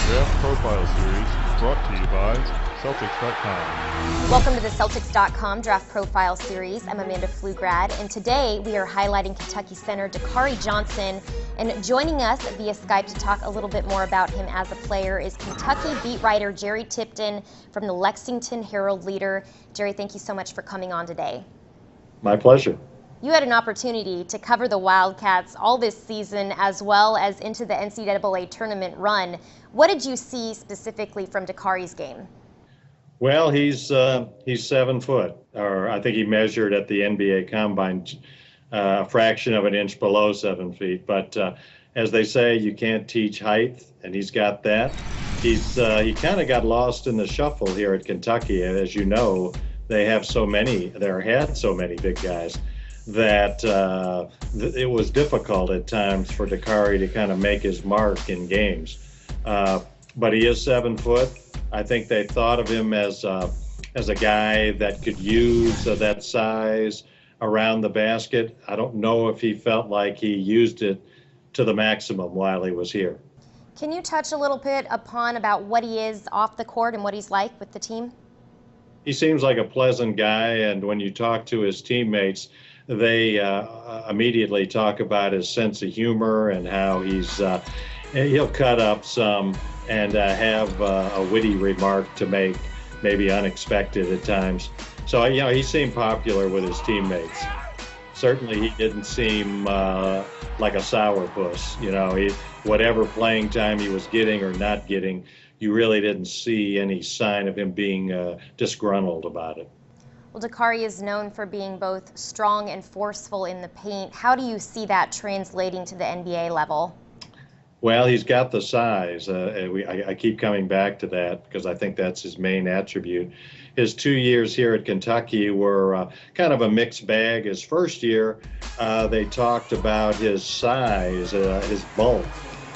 Draft Profile Series brought to you by Celtics.com. Welcome to the Celtics.com Draft Profile Series. I'm Amanda Pflugrad, and today we are highlighting Kentucky center Dakari Johnson. And joining us via Skype to talk a little bit more about him as a player is Kentucky beat writer Jerry Tipton from the Lexington Herald-Leader. Jerry, thank you so much for coming on today. My pleasure. You had an opportunity to cover the Wildcats all this season as well as into the NCAA tournament run. What did you see specifically from Dakari's game? Well, he's 7 foot, or I think he measured at the NBA Combine a fraction of an inch below 7 feet. But as they say, you can't teach height, and he's got that. He kind of got lost in the shuffle here at Kentucky. As you know, they had so many big guys that it was difficult at times for Dakari to kind of make his mark in games. But he is 7 foot. I think they thought of him as a guy that could use that size around the basket. I don't know if he felt like he used it to the maximum while he was here. Can you touch a little bit about what he is off the court and what he's like with the team? He seems like a pleasant guy, and when you talk to his teammates, they immediately talk about his sense of humor and how he'll cut up some and have a witty remark to make, maybe unexpected at times. So, he seemed popular with his teammates. Certainly he didn't seem like a sourpuss. Whatever playing time he was getting or not getting, you really didn't see any sign of him being disgruntled about it. Well, Dakari is known for being both strong and forceful in the paint. How do you see that translating to the NBA level? Well, he's got the size. I keep coming back to that because I think that's his main attribute. His 2 years here at Kentucky were kind of a mixed bag. His first year, they talked about his size, his bulk,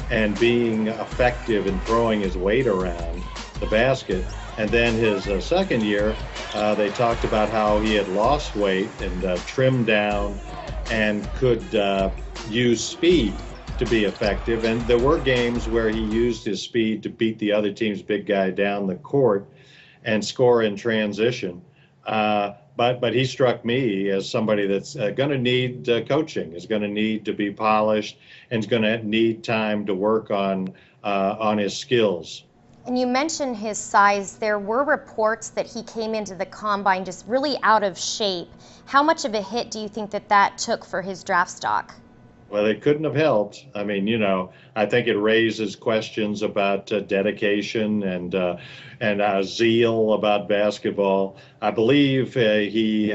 and being effective in throwing his weight around the basket. And then his second year, they talked about how he had lost weight and trimmed down and could use speed to be effective. And there were games where he used his speed to beat the other team's big guy down the court and score in transition. But he struck me as somebody that's going to need coaching, is going to need to be polished, and is going to need time to work on his skills. And you mentioned his size. There were reports that he came into the combine just really out of shape. How much of a hit do you think that took for his draft stock? Well, it couldn't have helped. I mean, I think it raises questions about dedication and zeal about basketball. I believe he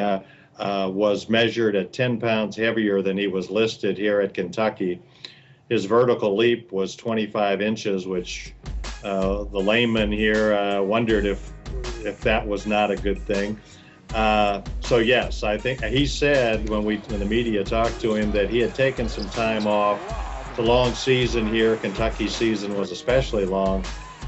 was measured at 10 pounds heavier than he was listed here at Kentucky. His vertical leap was 25 inches, which the layman here wondered if that was not a good thing. So yes, I think he said when the media talked to him that he had taken some time off. The long season here, Kentucky season, was especially long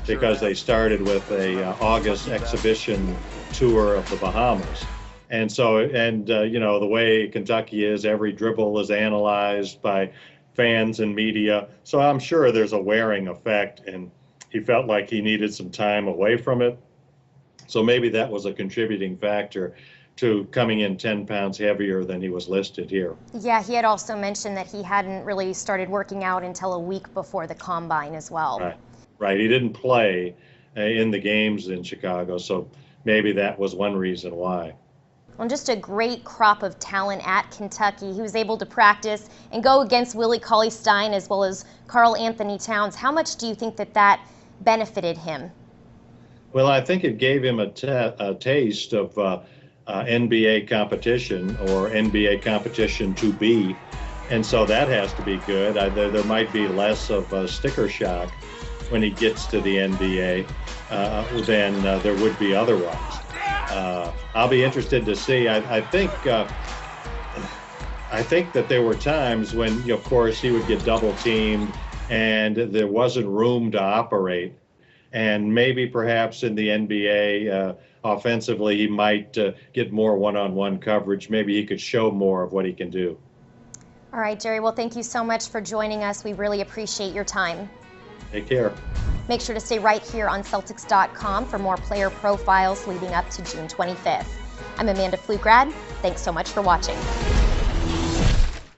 because they started with a August exhibition tour of the Bahamas. And so, the way Kentucky is, every dribble is analyzed by fans and media. So I'm sure there's a wearing effect, and he felt like he needed some time away from it. So maybe that was a contributing factor to coming in 10 pounds heavier than he was listed here. Yeah, he had also mentioned that he hadn't really started working out until a week before the combine as well. Right. He didn't play in the games in Chicago, so maybe that was one reason why. Well, just a great crop of talent at Kentucky. He was able to practice and go against Willie Cauley-Stein as well as Karl Anthony Towns. How much do you think that benefited him? Well, I think it gave him a taste of NBA competition, or NBA competition to be, and so that has to be good. There might be less of sticker shock when he gets to the NBA than there would be otherwise. I'll be interested to see. I think that there were times when, of course, he would get double teamed and there wasn't room to operate. And maybe perhaps in the NBA, offensively, he might get more one-on-one coverage. Maybe he could show more of what he can do. All right, Jerry. Well, thank you so much for joining us. We really appreciate your time. Take care. Make sure to stay right here on Celtics.com for more player profiles leading up to June 25th. I'm Amanda Pflugrad. Thanks so much for watching.